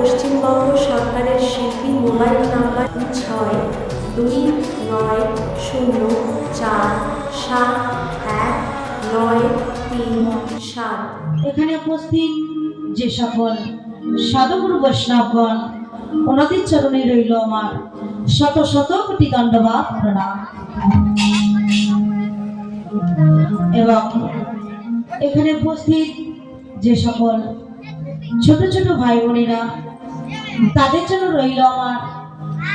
পশ্চিমবঙ্গ সরকারের শিল্পী mobile number 62904719337। এখানে উপস্থিত যে সকল সাধুগুরু বৈষ্ণবগণ, ওনাদের চরণে রইল আমার শত শত কোটি দণ্ডবাদ প্রণাম। এবং এখানে উপস্থিত যে সকল ছোট ছোট ভাই বোনেরা, তাদের জন্য রইল আমার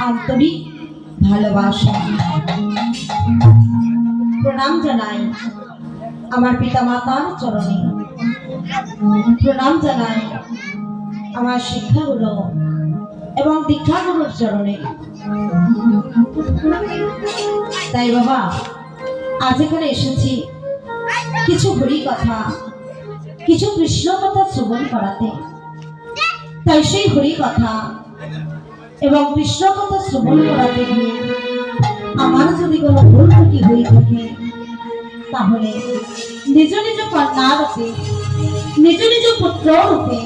আন্তরিক ভালোবাসা। প্রণাম জানাই আমার পিতা মাতার চরণে, প্রণাম জানাই আমার শিক্ষাগুরু এবং দীক্ষাগুরুর চরণে। তাই বাবা, আজ এখানে এসেছি কিছু হরি কথা, কিছু কৃষ্ণ কথা শ্রবণ করাতে। তাই সেই হরি কথা এবং কৃষ্ণ কথা শ্রবণ করাতে গিয়ে আমার যদি কোনো ভুল ত্রুটি হয়ে থাকে, তাহলে নিজ নিজ কন্যা রূপে, নিজ নিজ পুত্র রূপে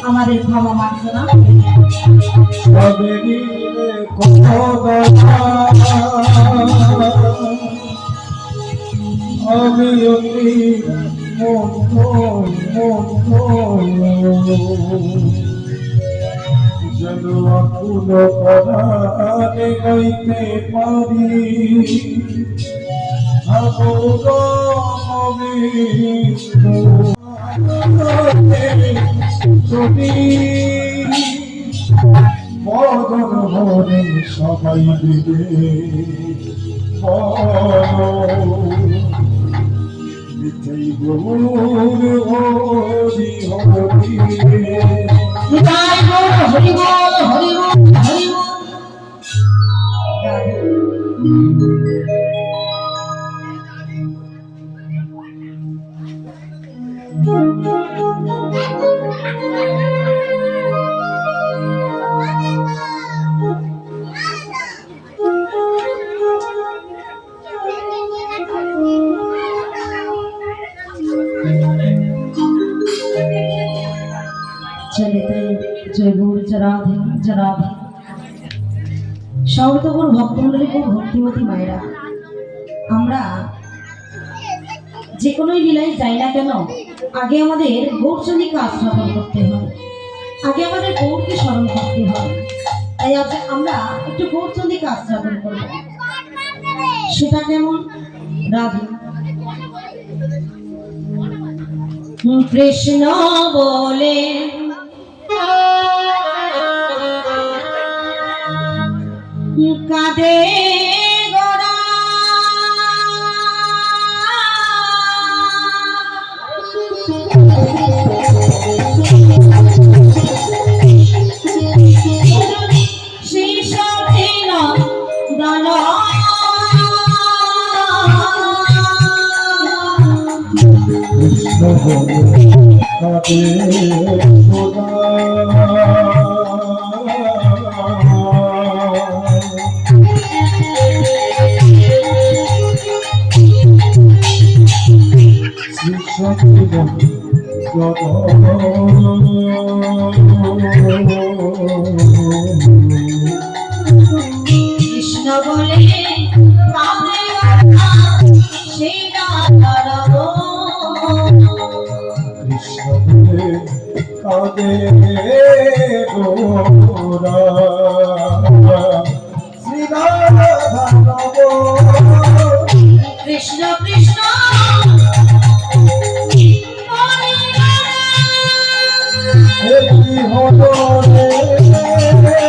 আমাদের ক্ষমা মার্জনা যেন আকুল প্রাণে গাইতে পারি মদন হরে সবাই দিবে নিতাই গৌর হরি হরি নিতাই গৌর হরি বল, হরি বল, হরি বল। চলিতে জয় গৌর জরাধে জরাধে। সর্বতগুর ভক্তমণ্ডলী, ভক্তিমতী মায়েরা, আমরা যে কোনো লীলায় যাই না কেন, আগে আমাদের গৌরচন্ডীকে আস্থাপন করতে হয়, আগে আমাদের গৌরকে স্মরণ করতে হয়। তাই আজ আমরা একটু গৌরচন্ডীকে আস্থাপন করব। সেটা কেমন? রাধে কৃষ্ণ বলে কাঁদে গোরা, সেই সাথে নন্দন কৃষ্ণ বলে কাঁদে গোরা কৃষ্ণ বলে সেই কৃষ্ণ বলে কাঁদে গোরা শ্রীরাধা কৃষ্ণ কৃষ্ণ হলো রে কৃষ্ণ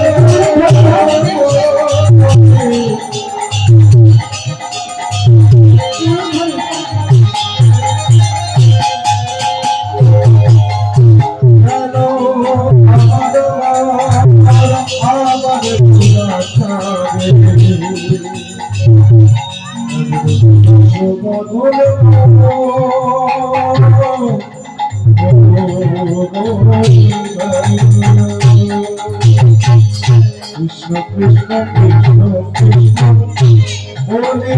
কৃষ্ণ কৃষ্ণ কৃষ্ণ বলি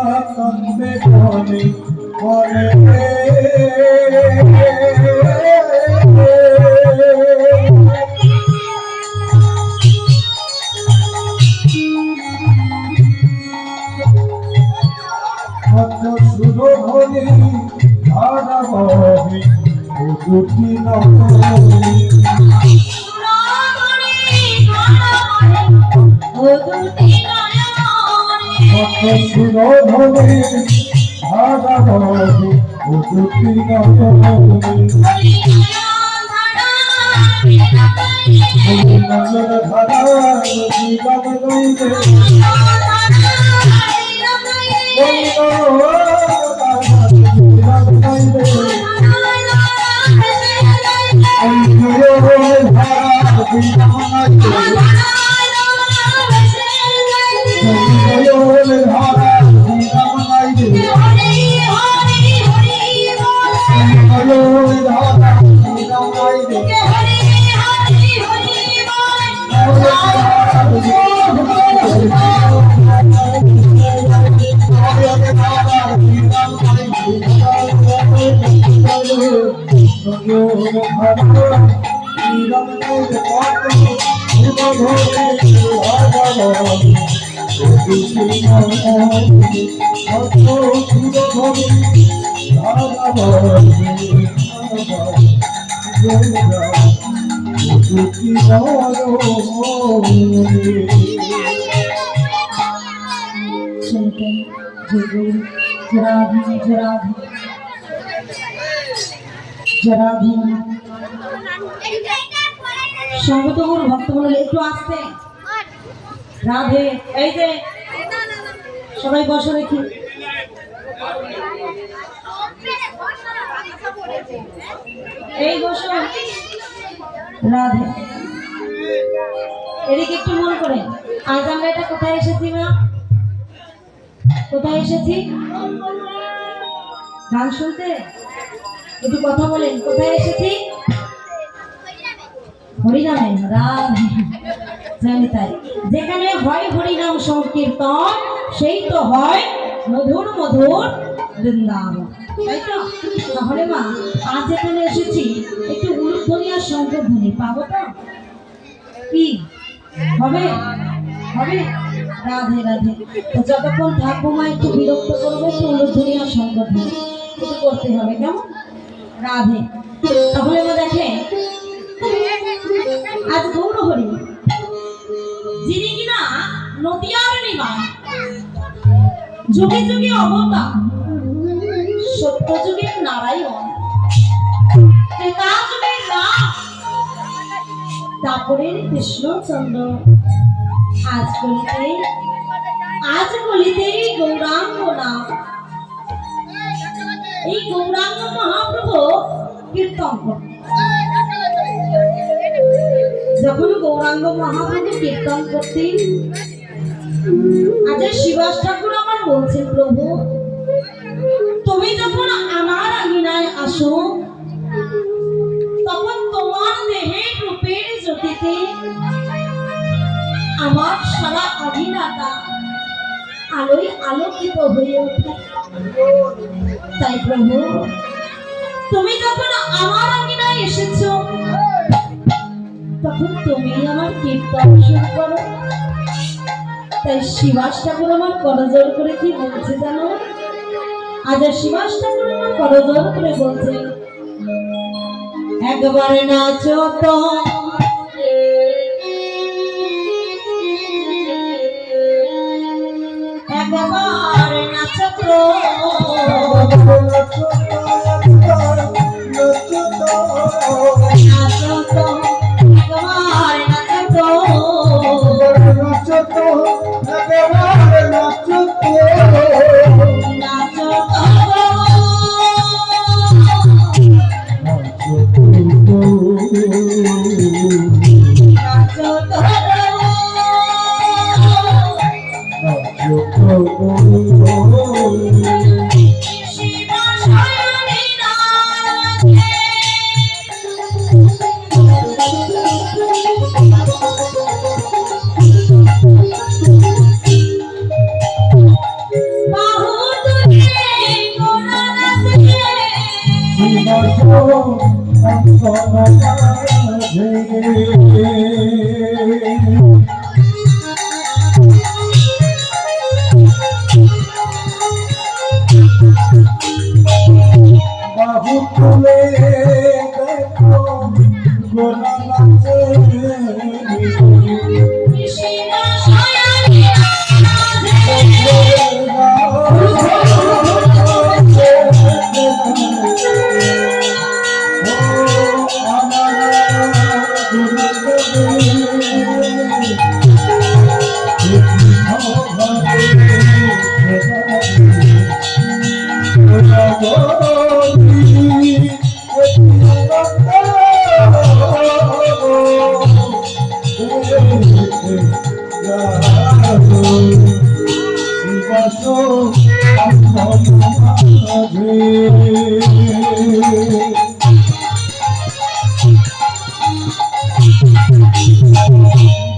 কান্দে মনে মনে কত শুনো হলি ধারা বহি ও দুটি নগরী কত শুনো হলি ধারা বহি ও দুটি নগরী নগর ধারা জীবন নইলে সর্বতমূল ভক্ত বলে একটু আসতে রাধে এই যে সবাই বসে রেখি এই বসো রাধে এদিকে একটু মন করে আজ আমরা এটা কোথায় এসেছি না কোথায় এসেছি গান শুনতে একটু কথা বলেন কোথায় এসেছি হরিনামে রাধে জানি তাই যেখানে হয় হরিনাম সংকীর্তন সেই তো হয় মধুর মধুর বৃন্দাবন তাই তো তাহলে মা আজ এখানে এসেছি একটু উলুধ্বনি আর শঙ্খধ্বনি পাবো তো কি হবে হবে রাধে রাধে তো যতক্ষণ থাকবো মা একটু বিরক্ত করবো একটু উলুধ্বনি আর শঙ্খধ্বনি একটু করতে হবে কেমন রাধে তাহলে মা দেখে আজ গৌরহরি যিনি কিনা নদিয়ার নিবাস যুগে যুগে অবতার সত্য যুগের নারায়ণ ত্রেতা যুগের রাম তারপরের কৃষ্ণচন্দ্র আজ কলিতে গৌরাঙ্গ নাম এই গৌরাঙ্গ মহাপ্রভু কীর্তন করতেন যখন গৌরাঙ্গ মহাপ্রভু কীর্তন করতেন আজ শিবাস ঠাকুর আমার বলছেন প্রভু তুমি যখন আমার আঙিনায় আসো তখন তোমার দেহের রূপের জ্যোতিতে আমার সারা আঙিনাটা আলোয় আলোকিত হয়ে ওঠে তাই প্রভু তুমি যখন আমার আঙিনায় এসেছো তখন তুমি আমার কীর্তন শুরু করো তাই শিবাস ঠাকুর আমার করজোর করে কি বলছে জানো আজ শিবাস ঠাকুর আমার করজোর করে বলছে একবার নাচো তো একবার নাচো তো নাচো তো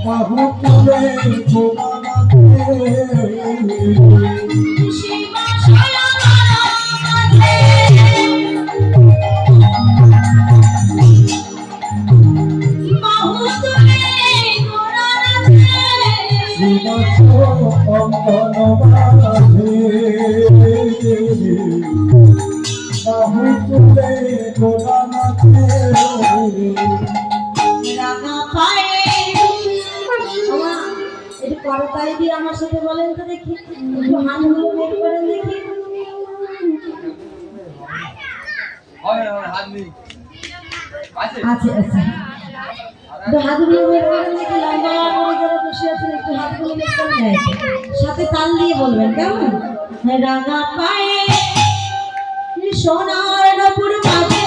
বাহু তুলে দেখো গোলা নাচে বাহু তুলে বাহু তুলে গোলা নাচে রাঙা পায়ে বাবা একটু করতালি দিয়ে আমার সাথে বলেন তো দেখি, একটু হাতগুলো বের করেন দেখি। আচ্ছা আচ্ছা, একটু হাতগুলো বের করেন দেখি, লম্বা করে যারা বসে আছেন একটু হাতগুলো বের করে নেয়, সাথে তাল দিয়ে বলবেন কেমন? রাঙা পায়ে সোনার নপুর বাজে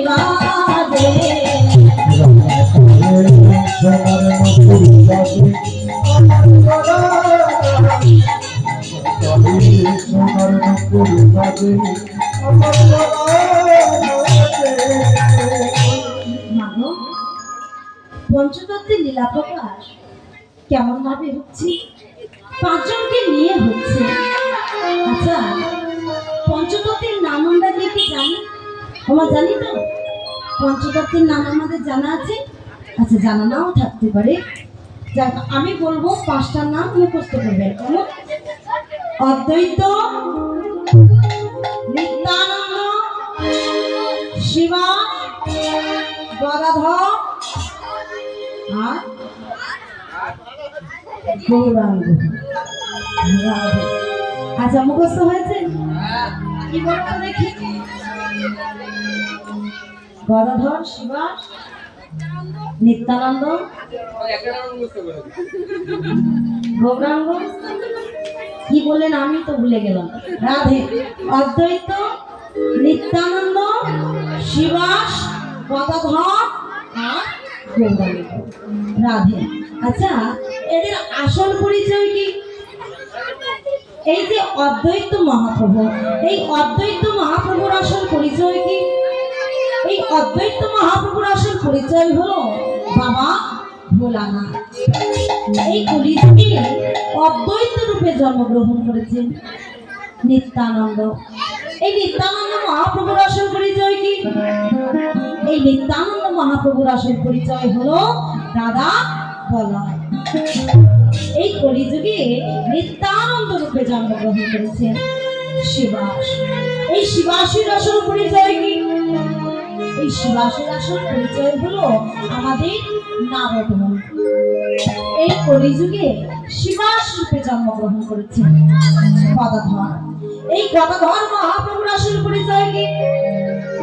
বাজে, সোনার নপুর বাজে আমার গলা, সোনার নপুর বাজে আমার গলা। মাগো, পঞ্চতত্ত্বের লীলা প্রকাশ কেমন ভাবে হচ্ছে? পাঁচজনকে নিয়ে হচ্ছে। আচ্ছা, পঞ্চতত্ত্বের নাম আমরা কি জানি? আমরা জানি তো পঞ্চতত্ত্বের নাম আমাদের জানা আছে। আচ্ছা, জানা নাও থাকতে পারে, যাক আমি বলবো পাঁচটার নাম মুখস্থ করবেন। কেমন? অদ্বৈত, নিত্যানন্দ, শিবা, গদাধর আর গৌরাঙ্গ। আচ্ছা, মুখস্থ হয়েছে? কি বলতো দেখি? গদাধর, শিবা, নিত্যানন্দ, গৌরাঙ্গ, কি বললেন আমি তো ভুলে গেলাম। রাধে। অদ্বৈত, নিত্যানন্দ, শিবাস, গদাধর আর গৌরাঙ্গ। রাধে। আচ্ছা, এদের আসল পরিচয় কি? এই যে অদ্বৈত মহাপ্রভু, এই অদ্বৈত মহাপ্রভুর আসল পরিচয় কি? এই অদ্বৈত মহাপ্রভুর আসল পরিচয় হলো বাবা ভোলানাথ। এই কলিযুগে অদ্বৈত রূপে জন্মগ্রহণ করেছেন নিত্যানন্দ। এই নিত্যানন্দ মহাপ্রভুর আসল পরিচয় কি? এই নিত্যানন্দ মহাপ্রভুর আসল পরিচয় হলো দাদা বলয়। এই কলিযুগে নিত্যানন্দ রূপে জন্মগ্রহণ করেছেন শিবাস। এই শিবাসের আসল পরিচয় কি? এই শিবাসের আসল পরিচয় হলো আমাদের নারদমন। এই কলিযুগে শিবাস রূপে জন্মগ্রহণ করেছেন গদাধর। এই গদাধর মহাপ্রভুর আসল পরিচয় কি?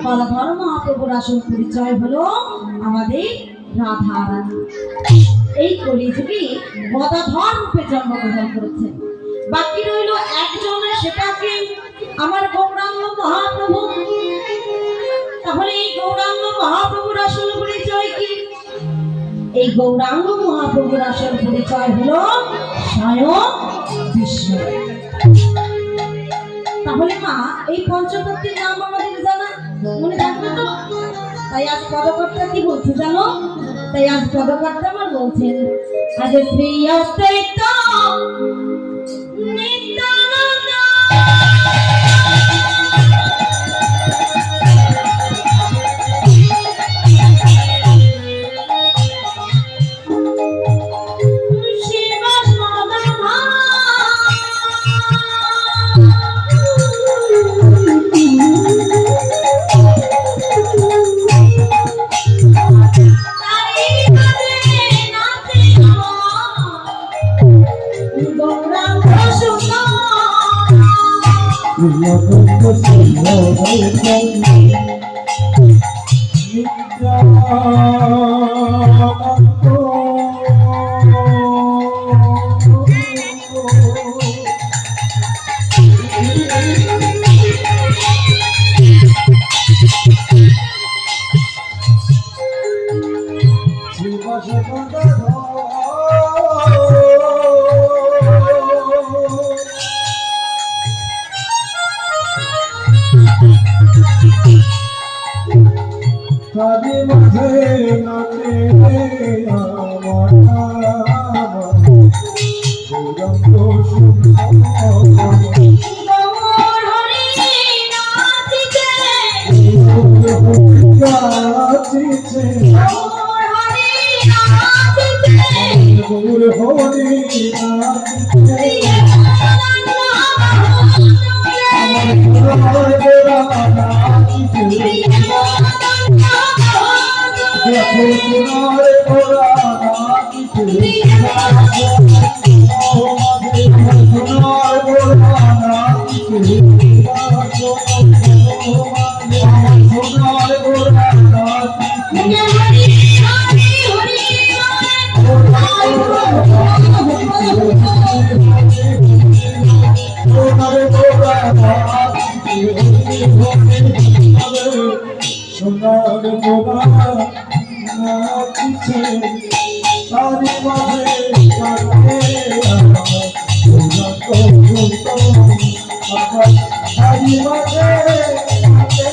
গদাধর মহাপ্রভুর আসল পরিচয় হলো আমাদের রাধারানী। এই কলিযুগে গদাধর রূপে জন্মগ্রহণ করেছেন। বাকি রইল একজনের, সেটাকে আমার গৌরাঙ্গ মহাপ্রভু। তাহলে এই গৌরাঙ্গ মহাপ্রভুর আসল পরিচয় কি? এই গৌরাঙ্গ মহাপ্রভুর আসল পরিচয় হলো স্বয়ং বিষ্ণু। তাহলে মা, এই পঞ্চতত্ত্বের নাম আমাদের জানা, মনে থাকবে তো? তাই আজ পদকর্তা কি বলছে জানো? তাই আজ পদকর্তা আমার বলছেন, আজ শ্রী অদ্বৈত নিত্যানন্দ প্রিয়তন্ত্র শ্রীহরেশন নিত্যানন্দ তারি মাঝে নাচে আমার গৌরাঙ্গ নাচিছে গৌর হরি নাচিছে আমার গোরা নাচিছে দেখো সোনার গোরা নাচিছে সোনার গোরা নাচিছে সোনার গোরা সোনার গোরা নাচিছে তারি মাঝে কাটে তারি মাঝে কাটে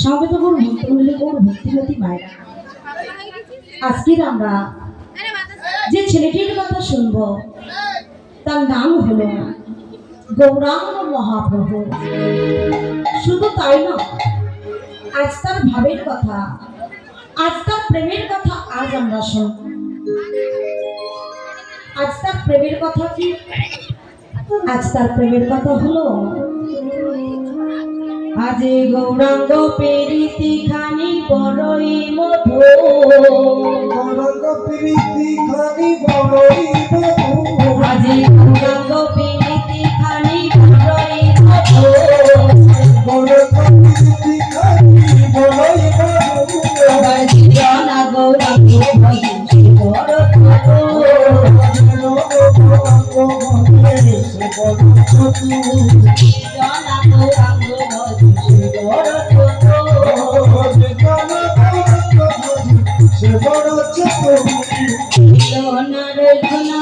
সবে তো গৌর ভক্ত হলে গৌর ভক্তিমতী মায়েরা আজকের আমরা যে ছেলেটির কথা শুনব তার নাম হলো গৌরাঙ্গ মহাপ্রভু। শুধু তাই না, আজ তার ভাবের কথা, আজ তার প্রেমের কথা আজ আমরা শুনব। আজ তার প্রেমের কথা কি? আজ তার প্রেমের কথা হলো আজি গৌরাঙ্গ প্রীতি খানি বড়ই মধুর, গৌরাঙ্গ প্রীতি খানি বড়ই মধুর, আজি গৌরাঙ্গ প্রীতি খানি বড়ই মধুর, গৌরাঙ্গ প্রীতি খানি বড়ই মধুর, আবার জীবনা গৌরাঙ্গ ভজে বড় ছোট, গৌরাঙ্গ ভজে সে বড় ছোট, জীবনা গৌরাঙ্গ ভজে বড় ছোট, সে বড় ছোট, সোনার ঘনা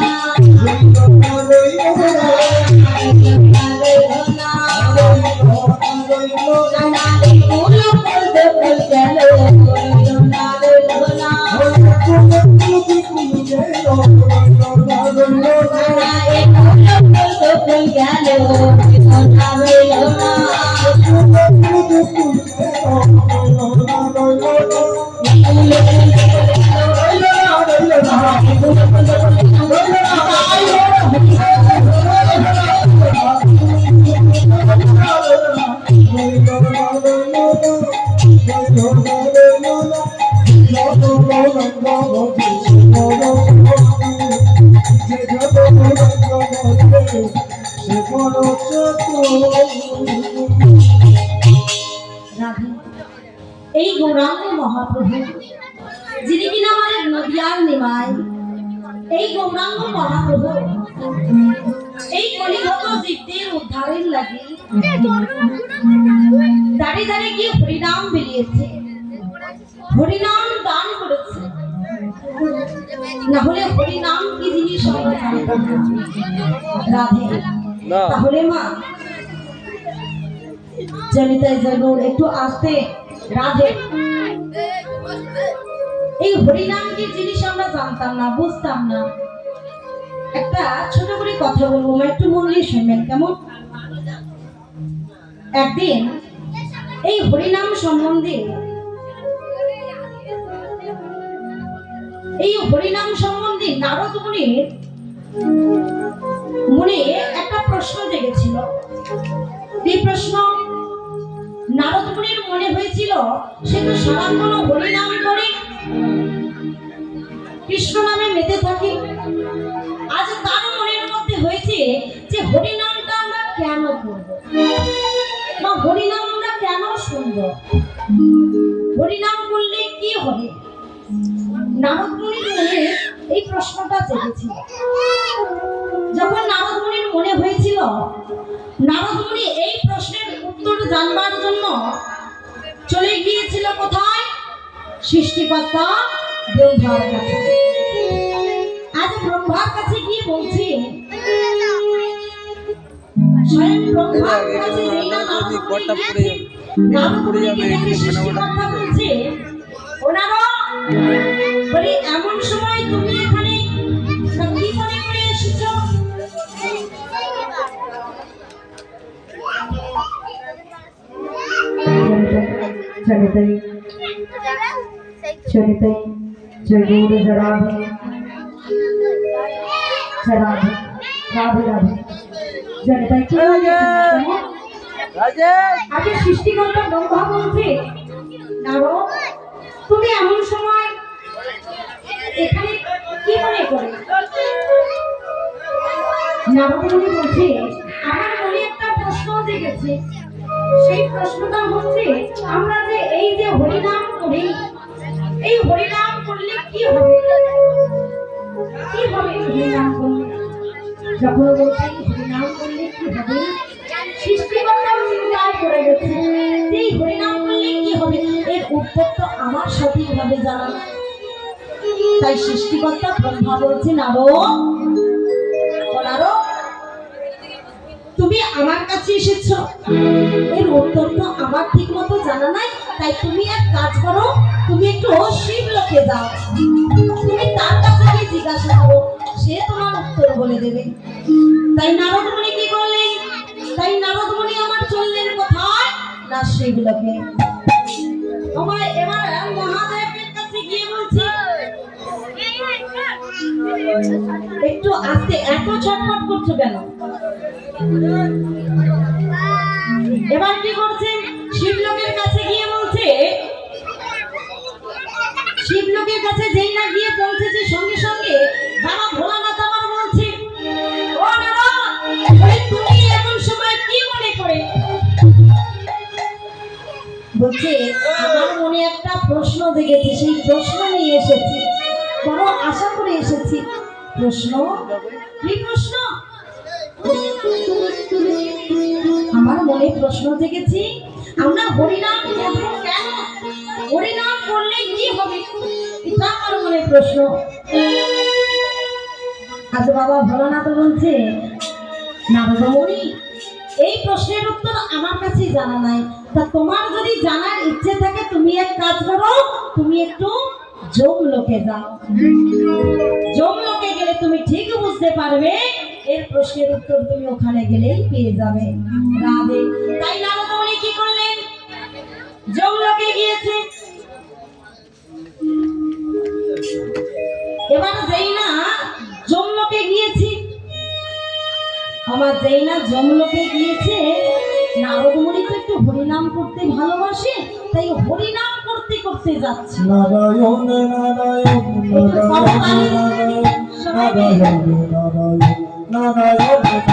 এই গৌরাঙ্গ মহাপ্রভু যিনি কিনা আমাদের নদিয়ার নিমাই, এই গৌরাঙ্গ মহাপ্রভু এই কলিযুগ জীবদের উদ্ধারের লাগি দাঁড়িয়ে দাঁড়িয়ে গিয়ে হরিনাম বেরিয়েছে, হরিনাম দান করেছে। না হলে হরিনাম কি জিনিস আমরা জানতাম না। রাধে তাহলে মা জনিতাই জগর একটু আসতে রাধে, এই হরিনাম কি জিনিস আমরা জানতাম না, বুঝতাম না। একটা ছোট করে কথা বলবো, মা একটু মন দিয়ে শুনবেন কেমন? একদিন এই হরিনাম সম্বন্ধে নারদ মুনির মনে একটা প্রশ্ন জেগেছিল। এই প্রশ্ন নারদ মুনির মনে হয়েছিল সে তো সারাক্ষণ হরিনাম করে, কৃষ্ণ নামে মেতে থাকে। আজ তার মনের মধ্যে হয়েছে যে হরিনামটা আমরা কেন করব, বা হরিনাম আমরা কেন শুনব, হরিনাম করলে কি হবে। নারদ মুনির মনে এই প্রশ্নটা জেগেছিল। যখন নারদ মুনির মনে হয়েছিল, নারদ মুনি এই প্রশ্নের উত্তর জানবার জন্য চলে গিয়েছিল কোথায়? সৃষ্টিকর্তা ব্রহ্মার কাছে। আজ ব্রহ্মার কাছে গিয়ে বলছে, স্বয়ং ব্রহ্মার কাছে যেই না নারদ মুনিকে দেখে সৃষ্টিকর্তা বলছে, ও নারদ, বলি এমন সময় তুমি এখানে কি মনে করে এসেছো? চলিতে চলিতে জয়গুরু জরাধে জরাধে রাধে রাধে জনিতে কি আগে সৃষ্টিকর্তা ব্রহ্মা বলছে, নারদ তুমি এমন সময় এখানে কি মনে করে? নারদ মুনি বলছে, আমার মনে একটা প্রশ্ন জেগেছে। সেই প্রশ্নটা হচ্ছে, আমরা যে এই যে হরিনাম করি, এই হরিনাম করলে কি হবে? কি হবে হরিনাম করলে? যখন বলছে হরিনাম করলে কি হবে, সৃষ্টিকর্তা চিন্তায় পড়ে গেছে, এই হরিনাম করলে কি হবে, এর উত্তর তো আমার সঠিকভাবে জানা নাই। তাই সৃষ্টিকর্তা ব্রহ্মা বলছে, নারদ, তুমি আমার কাছে এসেছো, এর উত্তর তো আমার ঠিক মতো জানা নাই। তাই তুমি এক কাজ করো, তুমি একটু শিবলোকে যাও, তুমি তার কাছে গিয়ে জিজ্ঞাসা করো, সে তোমার উত্তর বলে দেবে। তাই নারদ মুনি কি করলেন? তাই নারদ মুনি আমার চললেন কোথায়? না শিবলোকে। এবার মহাদেবের কাছে গিয়ে বলছি, একটু আস্তে, এত ছটফট করছো কেন? এবার কি করছেন? শিবলোকের কাছে গিয়ে বলছে, শিবলোকের কাছে যেই না গিয়ে পৌঁছেছে, সঙ্গে সঙ্গে বাবা ভোলানাথ আমার বলছে, ও নারদ, তুমি এমন সময় কি মনে করে? বলছে, আমার মনে একটা প্রশ্ন জেগেছে, সেই প্রশ্ন নিয়ে এসেছি, বড় আশা করে এসেছি। প্রশ্ন? কি প্রশ্ন? আমার মনে প্রশ্ন জেগেছে, আমরা হরিনাম করব কেন? হরিনাম করলে কি হবে? এটা আমার মনে প্রশ্ন। আজ বাবা ভোলানাথ বলছে, নারদ মুনি, এই প্রশ্নের উত্তর আমার কাছে জানা নাই। তা তোমার যদি জানার ইচ্ছে থাকে, তুমি এক কাজ করো, তুমি একটু যমলোকে যাও। যমলোকে গেলে তুমি ঠিক বুঝতে পারবে, এর প্রশ্নের উত্তর তুমি ওখানে গেলেই পেয়ে যাবে। রাধে। তাই নারদ মুনি কি করলেন? যমলোকে গিয়েছে। এবার যেই না যমলোকে গিয়েছি, আমার যেই না যমলোকে গিয়েছে, নারদ মুনি তো একটু হরিনাম করতে ভালোবাসে, তাই হরিনাম করতে করতে যাচ্ছে। নারায়ণ নারায়ণ নারায়ণ নারায়ণ নারায়ণ নারদ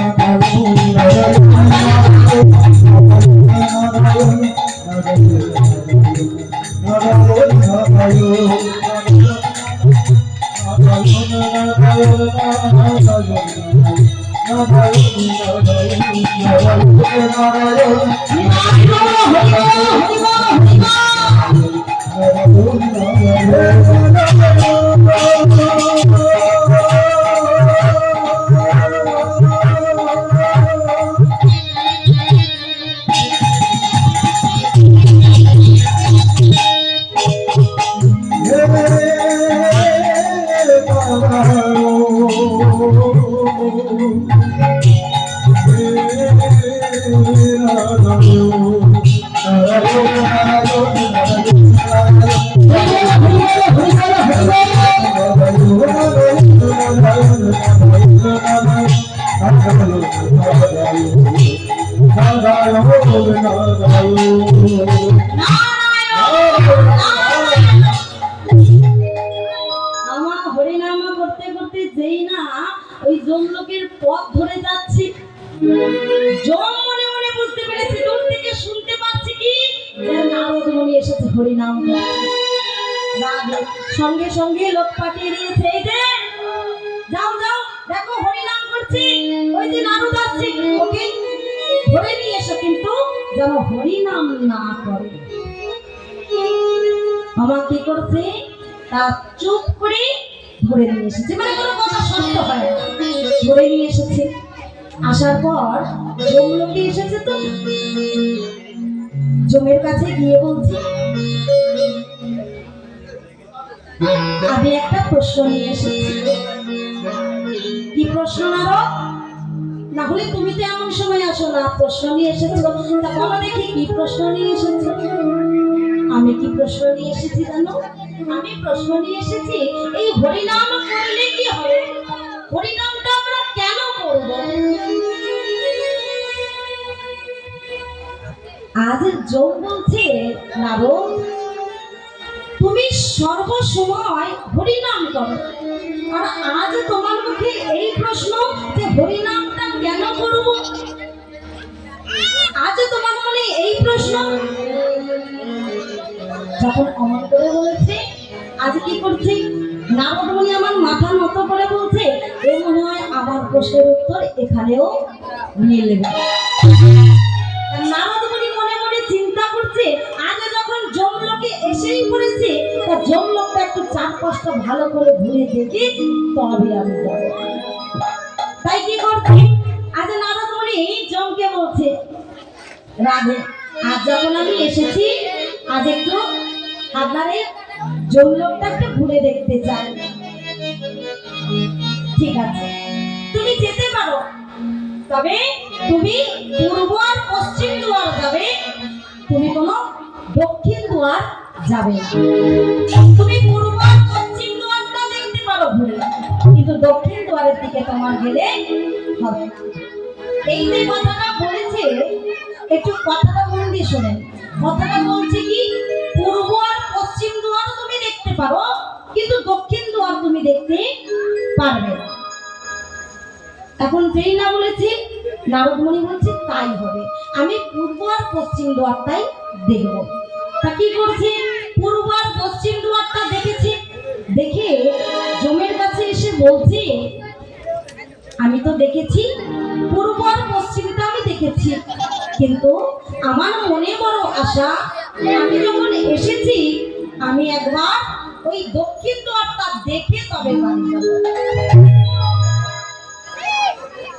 যমলোকের পথ ধরে যাচ্ছি। যম মনে মনে বুঝতে পেরেছি, দূর থেকে শুনতে পাচ্ছি কি যে নারদ মুনি এসেছে হরিনাম করতে। রাধে সঙ্গে সঙ্গে লোক পাঠিয়ে দিয়েছে, এই যে যাও যাও দেখো হরিনাম করছি, ওই যে নারদ আসছে, ওকে ধরে নিয়ে এসো, কিন্তু যেন হরিনাম না করে। আমার কি করছে, তা চুপ করে ধরে নিয়ে এসেছে, মানে কোনো কথা সত্য হয় না, ধরে নিয়ে এসেছে। আসার পর যমলোকে এসেছে, তো যমের কাছে গিয়ে বলছে, আমি একটা প্রশ্ন নিয়ে এসেছি। কি প্রশ্ন নারদ? না হলে তুমি তো এমন সময় আসো না, প্রশ্ন নিয়ে এসেছো, তা বলো দেখি কি প্রশ্ন নিয়ে এসেছো। আমি কি প্রশ্ন নিয়ে এসেছি জানো? আমি প্রশ্ন নিয়ে এসেছি, এই হরিনাম করলে কি হবে? হরিনামটা আমরা কেন করব? আজ যোগ বলছে, নারদ তুমি সর্বসময় হরিনাম করো, আর আজ তোমার মুখে এই প্রশ্ন যে হরিনামটা কেন করব? আজ তোমার মনে এই প্রশ্ন? যখন অমন করে বলেছে, আজ কি করছে নারদ মুনি আমার মাথা নত করে বলছে, এ মনে হয় আমার প্রশ্নের উত্তর এখানেও মিলবে। নারদ মুনি মনে মনে চিন্তা করছে, আগে যখন যমলোকে এসেই পড়েছে, তা যমলোকটা একটু চারপাশটা ভালো করে ঘুরে দেখি, তবে আমি যাব। তাই কি করছে, আজ নারদ মুনি যমকে বলছে, রাধে আজ যখন আমি এসেছি, আজ একটু আপনারে যমলোকটা একটু ঘুরে দেখতে চাই। ঠিক আছে, তুমি যেতে পারো, তবে তুমি পূর্ব আর পশ্চিম দুয়ার যাবে, তুমি কোনো দক্ষিণ দুয়ার যাবে। তুমি পূর্ব আর পশ্চিম দুয়ারটা দেখতে পারো ঘুরে, কিন্তু দক্ষিণ দুয়ারের দিকে তোমার গেলে হবে। এই যে কথাটা বলেছে, একটু কথাটা মন দিয়ে শোনেন। কথাটা বলছে কি, পূর্ব আর পশ্চিম দুয়ার তুমি দেখতে পারো, কিন্তু দক্ষিণ দুয়ার তুমি দেখতে পারবে না। এখন যেই না বলেছি, নারদ মুনি বলছে তাই হবে, আমি পূর্ব আর পশ্চিম দুয়ারটাই দেখব। তা কি করছে, পূর্ব আর পশ্চিম দুয়ারটা দেখেছে, দেখে যমের কাছে এসে বলছে, আমি তো দেখেছি পূর্ব আর পশ্চিমটা আমি দেখেছি, কিন্তু আমার মনে বড় আশা, আমি যখন এসেছি আমি একবার ওই দক্ষিণ দুয়ারটা দেখে তবে বাড়ি যাব।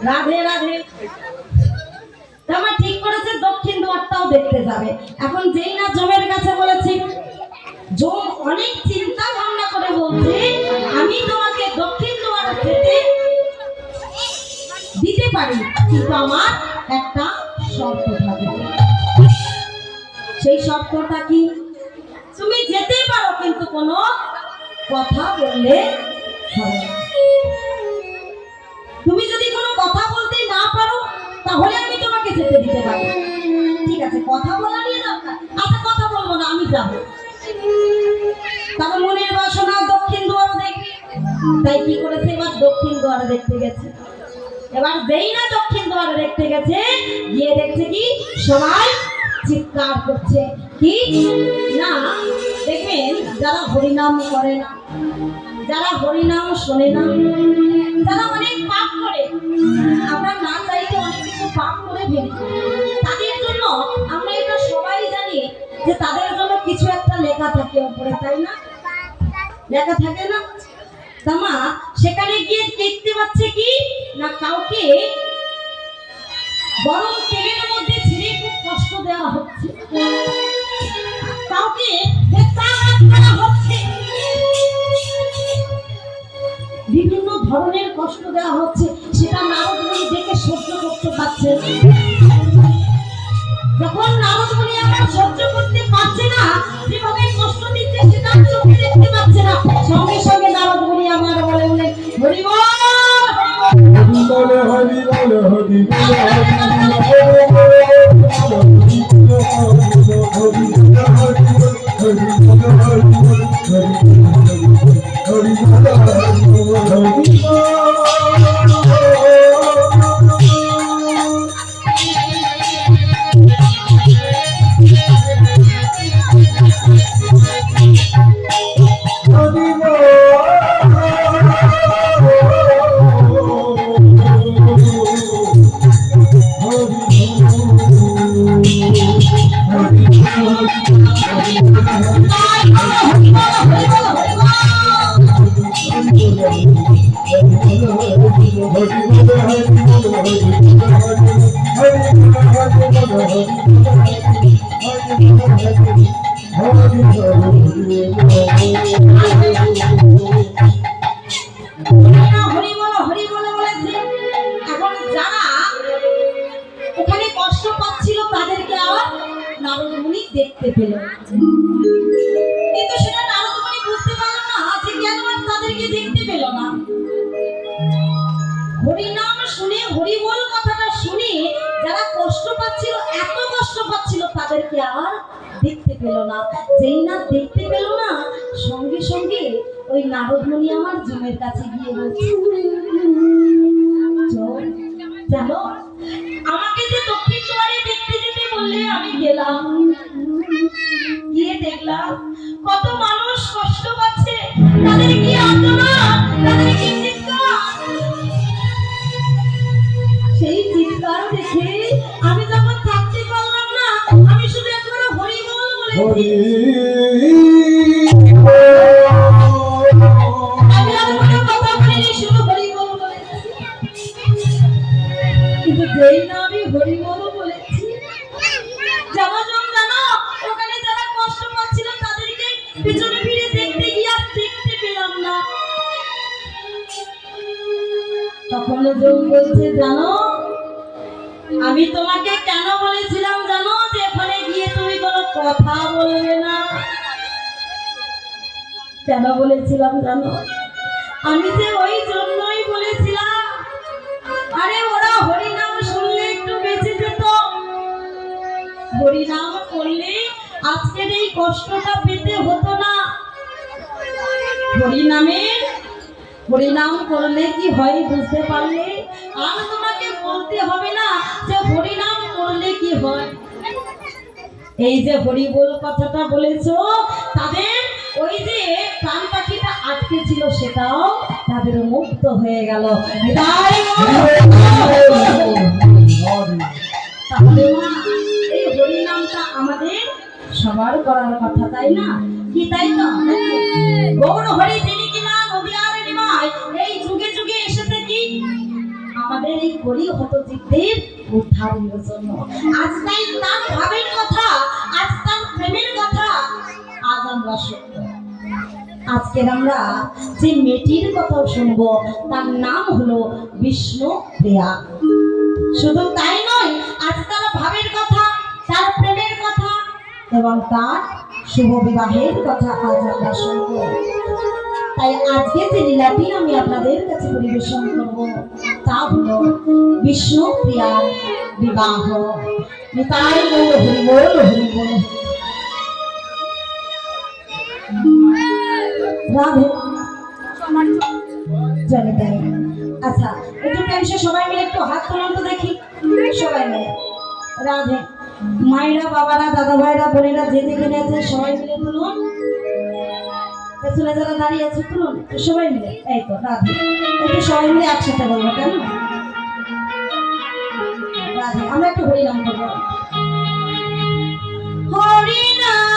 রাধে রাধে, আমার ঠিক করেছে দক্ষিণ দুয়ারটাও দেখতে যাবে। এখন যেই না যমের কাছে বলেছি, যম অনেক চিন্তা ভাবনা করে বলছে, আমি তোমাকে দক্ষিণ দুয়ার যেতে দিতে পারি, কিন্তু আমার একটা শর্ত থাকবে। সেই শর্তটা কি, তুমি যেতে পারো, কিন্তু কোনো কথা বললে হবে না। তুমি যদি কোনো কথা বলতে না পারো, তাহলে আমি তোমাকে যেতে দিতে পারি। ঠিক আছে, কথা বলা নিয়ে দরকার, আচ্ছা কথা বলবো না, আমি যাবো। তবে মনের বাসনা দক্ষিণ দুয়ার দেখবে, তাই কি করেছে, এবার দক্ষিণ দুয়ারে দেখতে গেছে। এবার যেই না দক্ষিণ দুয়ারে দেখতে গেছে, গিয়ে দেখছে কি সবাই চিৎকার করছে, কি না দেখবেন যারা হরিনাম করে না, যারা হরিনাম শোনে না, যারা অনেক পাপ করে, আমরা না চাইতে অনেক কিছু পাপ করে ফেলি, তাদের জন্য আমরা এটা সবাই জানি যে তাদের জন্য কিছু একটা লেখা থাকে উপরে, তাই না? লেখা থাকে না? তামা সেখানে গিয়ে দেখতে পাচ্ছে কি না, কাউকে গরম তেলের মধ্যে ছেড়ে খুব কষ্ট দেওয়া হচ্ছে, কাউকে করা হচ্ছে, বিভিন্ন ধরনের কষ্ট দেওয়া হচ্ছে, সেটা নারদ মুনি দেখে সহ্য করতে পারছে। যখন নারদ মুনি আবার সহ্য করতে পারছে না, যেভাবে কষ্ট দিচ্ছে সেটা চোখে দেখতে পাচ্ছে না, সঙ্গে সঙ্গে নারদ মুনি আমার বলে বলে হরি বল, হরি বল, হরি বল, হরি বল, হরি বল, হরি বল। হরি বলো বলেছে। এখন যারা ওখানে কষ্ট পাচ্ছিল তাদেরকে আর নারদ মুনি দেখতে পেল, কিন্তু সেটা নারদ মুনি বুঝতে পারলো না যে কেন আর তাদেরকে দেখতে পেল না। হরিনাম শুনে, হরি বল কথাটা শুনে যারা কষ্ট পাচ্ছিল, এত কষ্ট পাচ্ছিল, তাদেরকে আর দেখতে পেল না। যেই না দেখতে পেল না, সঙ্গে সঙ্গে ওই নারদ মুনি আমার জমের কাছে গিয়ে বলছে, "জম, জানো আমাকে যে দক্ষিণ দ্বারে দেখতে যেতে বললে, আমি গেলাম, গিয়ে দেখলাম কত মানুষ কষ্ট পাচ্ছে, তাদের কি আর্তনা, তাদের কি চিৎকার, সেই চিৎকার দেখে আমি যখন থাকতে পারলাম না, আমি শুধু একবার হরি বল বলেছি, আমি আর কোনো কথা বলিনি, শুধু হরি বল বলেছি। কিন্তু যেই না আমি হরি বল বলেছি, জানো ওখানে যারা কষ্ট পাচ্ছিল তাদেরকে পিছনে ফিরে দেখতে গিয়ে আর দেখতে পেলাম না। তখন যোগ বলছে, জানো আমি তোমাকে কেন বলেছিলাম জানো, যে ওখানে গিয়ে তুমি কোনো কথা বলবে না? কেন বলেছিলাম জানো? আমি যে ওই জন্যই বলেছিলাম, আরে ওরা হরিনাম শুনলে একটু বেঁচে যেত, হরিনাম করলে আজকের এই কষ্টটা পেতে হতো না। হরিনাম করলে কি হয় বুঝতে পারলে? আর তোমাকে বলতে হবে না যে হরিনাম করলে কি হয়। এই যে হরি বল কথাটা বলেছো, তাদের ওই যে প্রাণ পাখিটা আটকে ছিল, সেটাও তাদের মুক্ত হয়ে গেল। তাহলে মা, এই হরিনামটা আমাদের সবার করার কথা, তাই না? কি তাই তো? গৌর হরি যিনি কিনা নদিয়ার নিমায় এই যুগে যুগে এসেছে কি আমাদের এই হরি হতচিত্তের উদ্ধারের জন্য। আজ তাই তার ভাবের কথা, আজ তার প্রেমের কথা আজ আমরা শুনবো। আজকের আমরা যে মেয়েটির কথাও শুনবো, তার নাম হলো বিষ্ণু প্রিয়া। শুধু তাই নয়, আজ তার ভাবের কথা, তার প্রেমের কথা এবং তার শুভ বিবাহের কথা আজ আমরা শুনব। তাই আজকে যে লীলাটি আমি আপনাদের কাছে পরিবেশন করব, তা হলো বিষ্ণু প্রিয়ার বিবাহ। নিতাই গৌর হরি বল, হরি বল। রাধে জানি তাই। আচ্ছা, একটু প্রেমসে সবাই মিলে একটু হাত তোলান তো দেখি, সবাই মিলে। রাধে। মায়েরা, বাবারা, দাদা ভাইরা, বোনেরা, যে যেখানে আছে সবাই মিলে তুলুন। পেছনে যারা দাঁড়িয়ে আছে তুলুন, সবাই মিলে। এই তো রাধে। একটু সবাই মিলে একসাথে বলবো, কেন? রাধে। আমরা একটু হরিনাম করবো। হরিনাম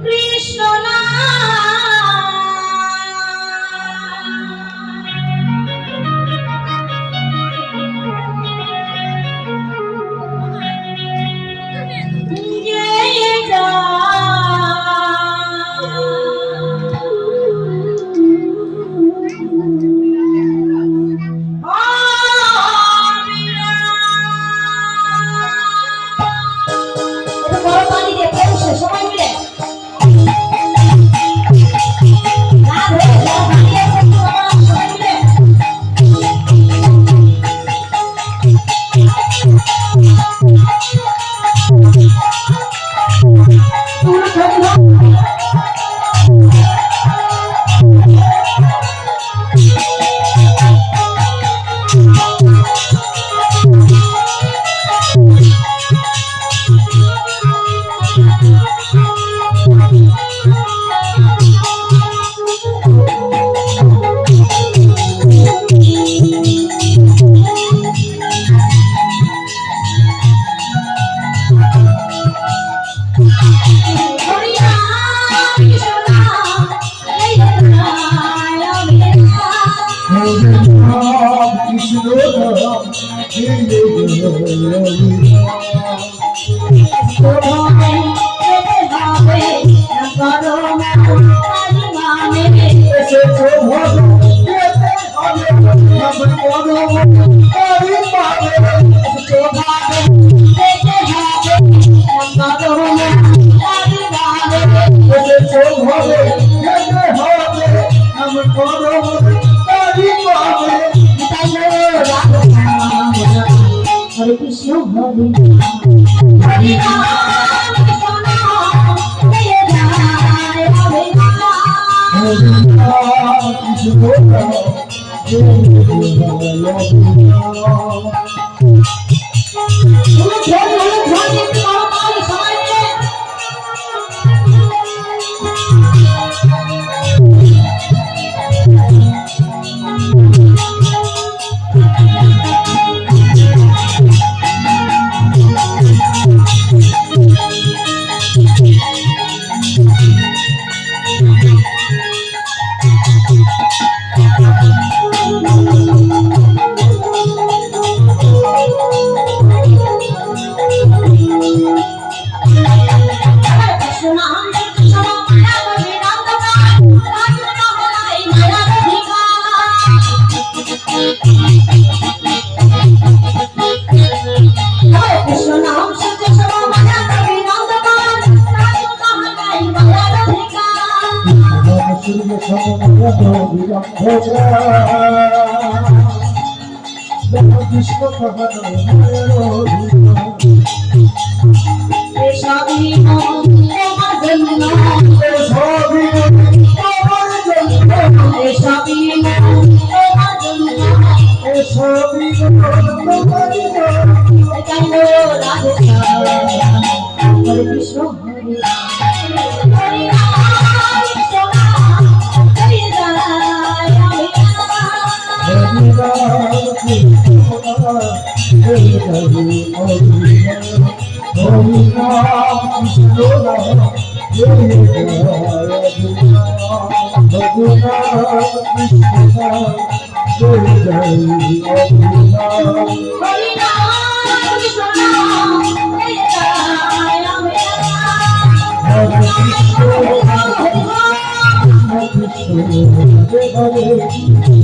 কৃষ্ণ রাম কৃষ্ণ রাম শোভাবে যেতে হবে না করো তারি নামে এসেছো ভালো যেতে হবে নাম করো তারি পাবে শোভাবে যেতে হবে না করো তারি নামে এসেছো ভালো যেতে হবে নাম করো তারি পাবে তাই রাধে নাম হরে কৃষ্ণ হরে হরে রাম কৃষ্ণ নাম জয় জয় হরে রাম কৃষ্ণ রাম কৃষ্ণ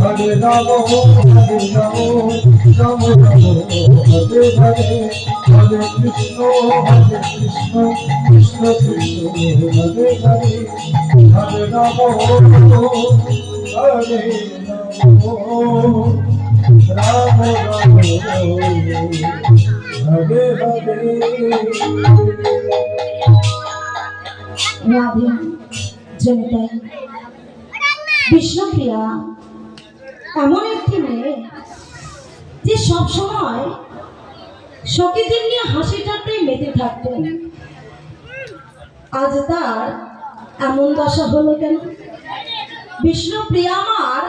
হরে রাম রাম হরে হরে হরে কৃষ্ণ কৃষ্ণ কৃষ্ণ হরে হরে হরে রাম হরে রাম হরে হরে রাধে জয়তে বিষ্ণুপ্রিয়া এমন একটি মেয়ে যে সবসময় সখীদের নিয়ে হাসি ঠাট্টায় মেতে থাকতেন। আজ তার এমন দশা হলো কেন? বিষ্ণুপ্রিয়া আমার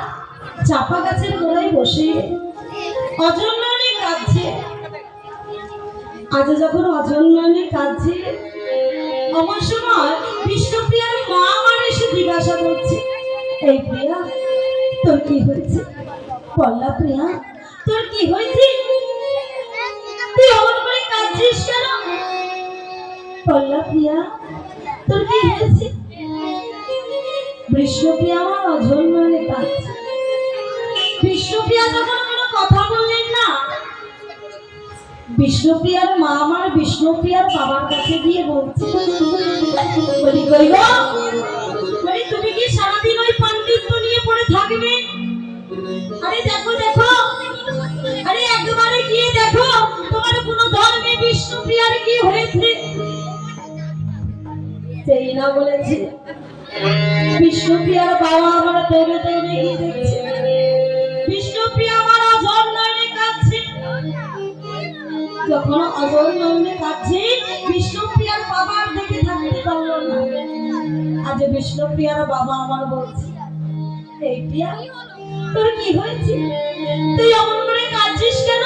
চাপা গাছের গোড়ায় বসে অজন্মনে কাঁদছে। আজ যখন অজন্মনে কাঁদছে আমার সময় বিষ্ণুপ্রিয়ার মা আমার এসে জিজ্ঞাসা করছে, এই প্রিয়া তোর কি হয়েছে? বললা প্রিয়া তোর কি হয়েছে? তুই অমন করে কাঁদছিস কেন? বললা প্রিয়া তোর কি হয়েছে? বিষ্ণুপ্রিয়া আমার অজন্মনে কাঁদছে। বিষ্ণুপ্রিয়া যখন কোনো কথা বললেন না, বিষ্ণুপ্রিয়ার মা আমার বিষ্ণুপ্রিয়ার বাবার কাছে গিয়ে বলছে, বলি কই গো, বলি তুমি কি সারাদিন ওই পাণ্ডিত্য নিয়ে পড়ে থাকবে? আরে দেখো দেখো, আরে একবারে গিয়ে দেখো তোমার কোনো ধর্মে বিষ্ণুপ্রিয়ার কি হয়েছে। সেই না বলেছে বিষ্ণুপ্রিয়ার বাবা আমার দৌড়ে দৌড়ে গিয়ে দেখছে বিষ্ণুপ্রিয়া আমার অজন্মনে কাঁদছে। যখন অজন্মনে কাঁদছে বিষ্ণুপ্রিয়ার বাবা আর দেখে থাকতে পারল না। আজ বিষ্ণুপ্রিয়ার বাবা আমার বলছে, এই প্রিয়া তোর কি হয়েছে? তুই অমন করে কাঁদছিস কেন?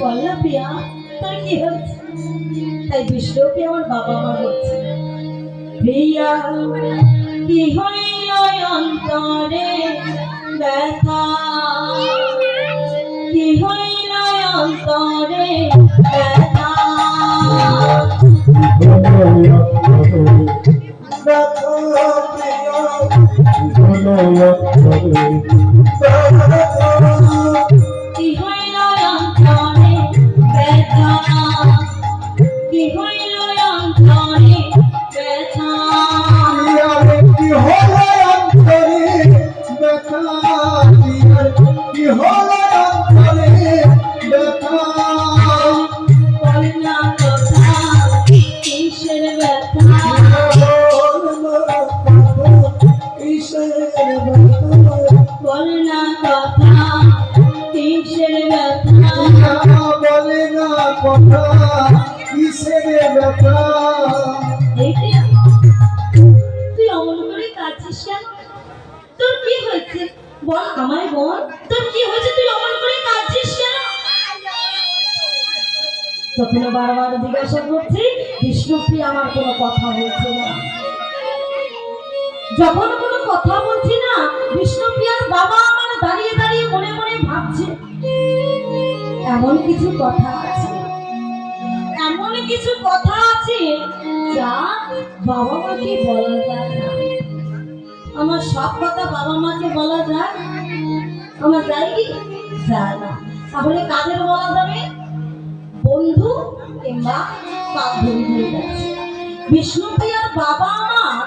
বললা প্রিয়া তোর কি হয়েছে? তাই বিষ্ণুপ্রিয়া আমার বাবা আমার বলছে, প্রিয়া কি হইল অন্তরে ব্যথা কি হইল অন্তরে ব্যথা কি হইল অন্তরে ব্যথা কি হইল অন্তরে ব্যথা বল না কথা কিসের ব্যথা বল না কথা কিসের ব্যথা তুই অমন করে কাঁদছিস কেন? তোর কি হয়েছে বল আমায় বল, তোর কি হয়েছে? তুই অমন করে কাঁদছিস কেন? তখন বারবার জিজ্ঞাসা করছি, বিষ্ণুপ্রিয়া আমার কোনো কথা বলছে না। যখন কোনো কথা বলছি না, বিষ্ণুপ্রিয়ার বাবা আমার দাঁড়িয়ে দাঁড়িয়ে মনে মনে ভাবছে এমন কিছু কথা আছে, এমন কিছু কথা আছে যা বাবা মাকে বলা যায় না। আমার সব কথা বাবা মাকে বলা যায়? আমার যায় কি? যায় না। তাহলে কাদের বলা যাবে? বন্ধু কিংবা বান্ধবীদের কাছে। বিষ্ণুপ্রিয়ার বাবা আমার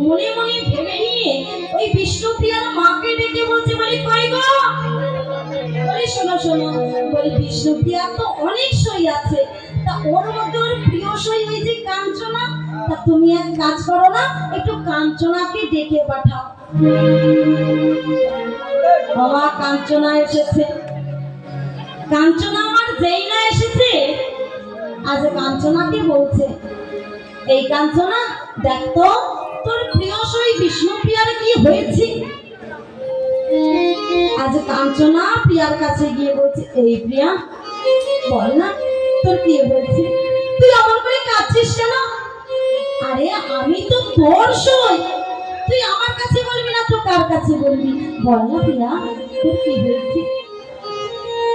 মনে মনে ভেবে নিয়ে ওই বিষ্ণুপ্রিয়ার মাকে ডেকে বলছে, বলি কই গো, বলি শোনো শোনো, বলি বিষ্ণুপ্রিয়া তো অনেক সই আছে, তা ওর মধ্যে ওর প্রিয় সই ওই যে কাঞ্চনা, তা তুমি এক কাজ করো না, একটু কাঞ্চনাকে ডেকে পাঠাও। বাবা কাঞ্চনা এসেছে। কাঞ্চনা আমার যেই না এসেছে, আজ কাঞ্চনাকে বলছে, এই কাঞ্চনা দেখ তো তোর প্রিয় সই বিষ্ণুপ্রিয়ার কি হয়েছে। আজ কাঞ্চনা প্রিয়ার কাছে গিয়ে বলছে, এই প্রিয়া বল না তোর কি হয়েছে, তুই আমার করে কাঁদছিস কেন? আরে আমি তো তোর সই, তুই আমার কাছে বলবি না তো কার কাছে বলবি? বল না প্রিয়া তোর কি হয়েছে।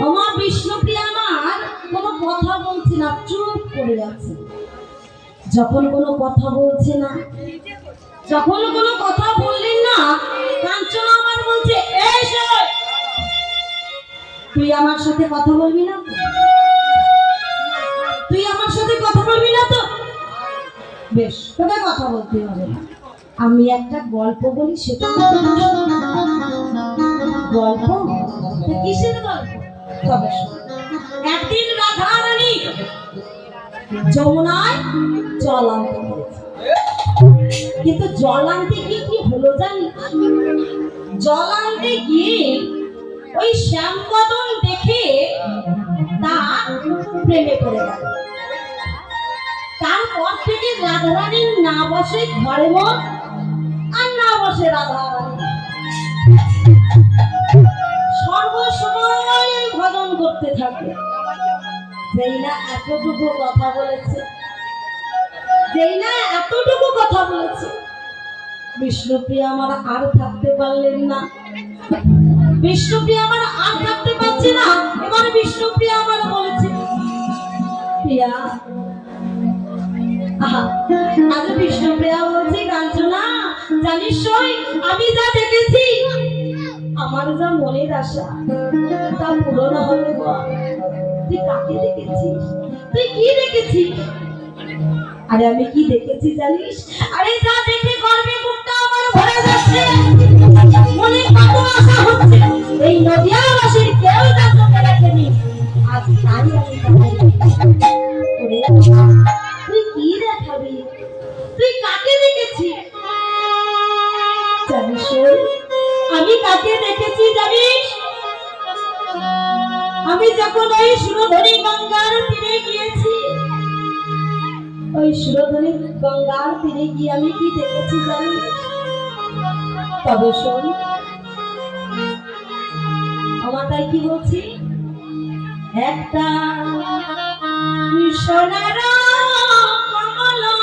আমার বিষ্ণুপ্রিয়া আমার কোনো কথা বলছে না, চুপ করে আছে। যখন কোনো কথা বলছে না, যখন কোনো কথা বললেন না, কাঞ্চনা আমার বলছে, এই সই তুই আমার সাথে কথা বলবি না? তুই আমার সাথে কথা বলবি না তো? বেশ, তোকে কথা বলতে হবে না। আমি একটা গল্প বলি, সেটা গল্প? কিসের গল্প? তবে একদিন রাধা রানী যমুনায় জল আনতে গিয়েছে, কিন্তু জল আনতে গিয়ে কি হলো জানি? জল আনতে গিয়ে ওই শ্যামবদন দেখে তার প্রেমে পড়ে গেল। তারপর থেকে রাধারানীর না বসে ঘরে মন, আর না বসে রাধারানী সর্বসময় ভজন করতে থাকে। যেই না এতটুকু কথা বলেছে, যেই না এতটুকু কথা বলেছে, বিষ্ণুপ্রিয়া আমার আর থাকতে পারলেন না। বিষ্ণুপ্রিয়া আমার আর থাকতে পারছে না। এবার বিষ্ণুপ্রিয়া আমার বলেছে, প্রিয়া আজ বিষ্ণুপ্রিয়া বলছি, কাঞ্চনা জানিস সই আমি যা দেখেছি, আমার যা মনের আশা তা পূরণ হবে। তুই কাকে দেখেছিস? তুই কি দেখেছিস? আরে আমি কি দেখেছি জানিস? আরে যা দেখে গর্বে বুকটা আমার ভরে যাচ্ছে, মনে কত আশা হচ্ছে এই নদিয়াবাসীর কেউ তা চোখে রাখেনি। আজ তাই আমি তুই কি দেখাবি? তুই কাকে দেখেছিস জানিস? আমি কাকে দেখেছি জানিস? আমি যখন ওই সুরধনী গঙ্গার তীরে গিয়েছি, ওই সুরধনী গঙ্গার তীরে গিয়ে আমি কি দেখেছি জানিস? তবে শোন, আমার তাই কি বলছি, একটা সোনার কমলা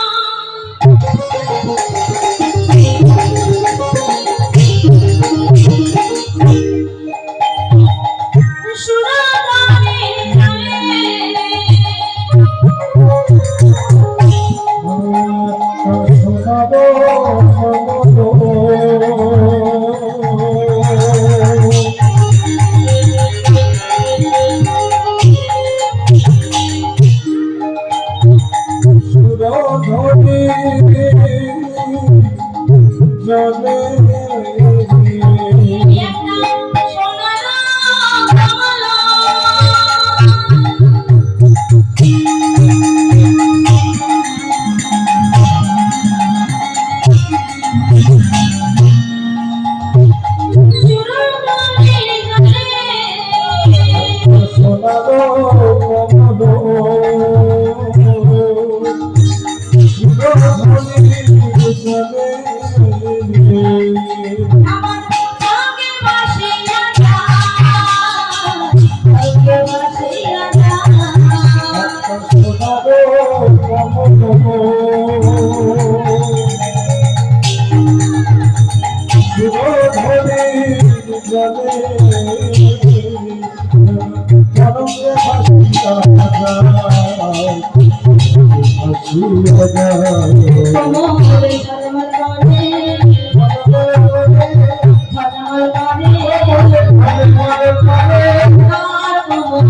কোমরে ঝলমল করে ঝলমল করে আর কোমর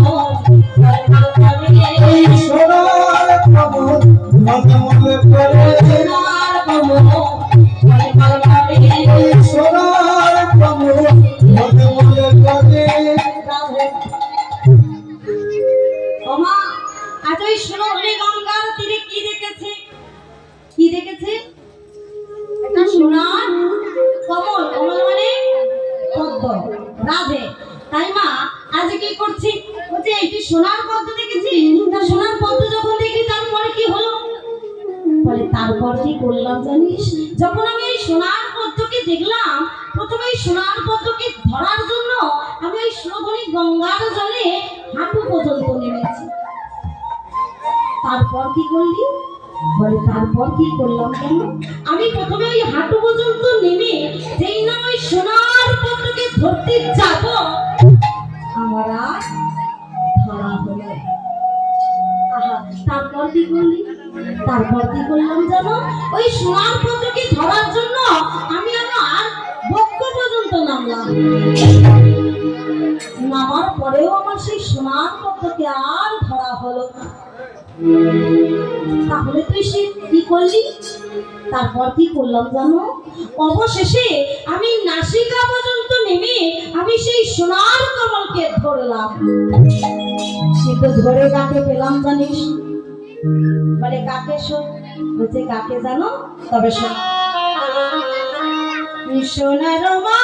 ঝলমল করে সোনার কমল ঝলমল করে আর কোমর ঝলমল করে সোনার কমল ঝলমল করে ওমা আজ ওই সোনালি গঙ্গার তীরে কি দেখেছে? কি দেখেছে? একটা সোনার কমল। কমল মানে পদ্ম, রাধে। তাই মা আজ কি করছি? বলছে এইটি সোনার পদ্ম দেখেছি। তা সোনার পদ্ম যখন দেখি তারপরে কি হলো? বলে তারপর কি করলাম জানিস? যখন আমি এই সোনার পদ্মকে দেখলাম, প্রথমে এই সোনার পদ্মকে ধরার জন্য আমি ওই সুরধনী গঙ্গার জলে হাঁটু পর্যন্ত নেমেছি। তারপর কি করলি? বলে তারপর কি করলাম কেন? আমি প্রথমে ওই হাঁটু পর্যন্ত নেমে যেই না ওই সোনার পদ্মকে ধরতে যাব, আমার আর ধরা হলো। আহা, তারপর কি করলি? তারপর কি করলাম জানো? ওই সোনার পদ্মকে ধরার জন্য আমি আমার বক্ষ পর্যন্ত নামলাম। নামার পরেও আমার সেই সোনার পদ্মকে আর ধরা হলো না। তাহলে তুই সে কি করলি? তারপর কি করলাম জানো? অবশেষে আমি নাসিকা পর্যন্ত নেমে আমি সেই সোনার কমলকে ধরলাম। কিন্তু ধরে কাকে পেলাম জানিস? বলে কাকে? শোন। বলছে কাকে জানো? তবে শোন। সোনার মা